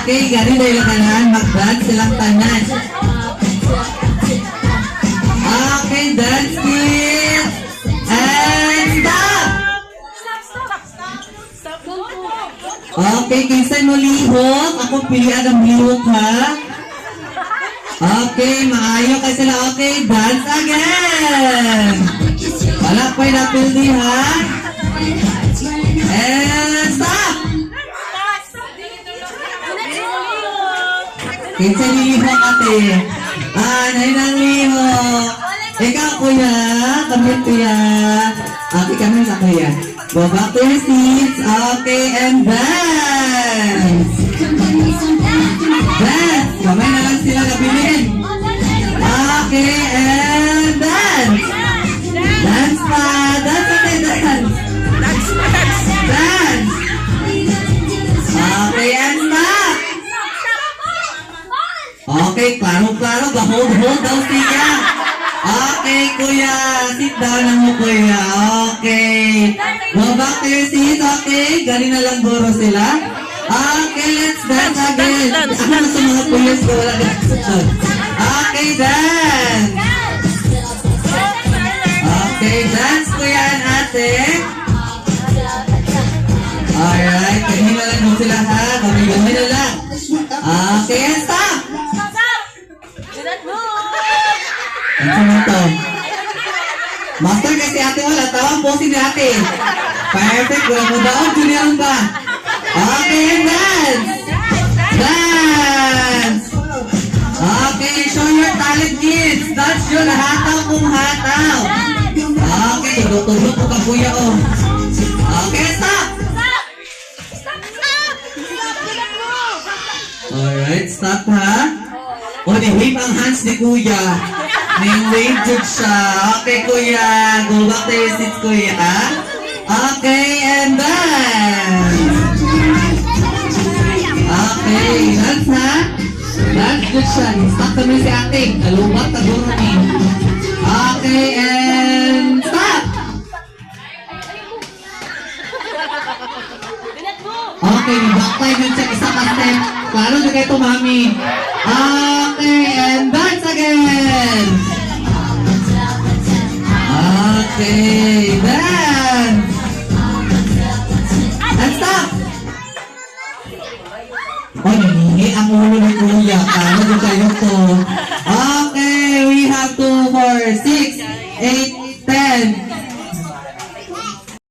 Okay, gani dahil kanan, mag-dance silang tanan. Okay, dance kids. And stop! Okay, kinsa mo lihok? Ako pilihan ang lihok ha. Okay, maayo kayo sila. Okay, dance again. Wala pa yung napildi ha. And stop! Kinsa lihok ate? Nay nang lihok. Ikaw kuya, kami kuya. Okay, kami sa kuya. Go back to your seats. Okay, and dance. Dance. Kamay na lang sila gabilin. Okay, and dance. Dance pa. Dance pa, dance. Dance. Okay, and stop. Okay, klaro-klaro. Hold daw siya. Okay, kuya. Sit down na mo, kuya. Okay. Go back to your seat. Okay. Galing na lang guro sila. Okay, let's dance again. Ako na sa mga pulis ko. Okay, dance. Okay, dance, kuya and ate. Alright. Galing na lang sila ha. Gamay na lang. Okay, and stop. Ano mo ito? Master kasi ate wala. Tawang posing ni ate. Perfect. Wala mo daon. Julian ba? Okay, dance. Dance. Okay, show your talent kids. That's yun. Hataw kung hataw. Okay, tulog ko ka kuya oh. Okay, stop. Alright, stop ha. O, ni-wave ang hands ni kuya. Ni-wave jud siya. Okay, kuya. Go back to your seats, kuya. Okay, and dance. Okay, dance ha. Dance jud siya. Stop kami si ate. Nalubat na guro ni. Okay, and stop. Okay, back din siya. Isa ka step. Klaro na kayo ito, mami. Okay, and dance again. Okay, dance. And stop. Oh, nangihi ang ulo ni kuya. Klaro na kayo ito.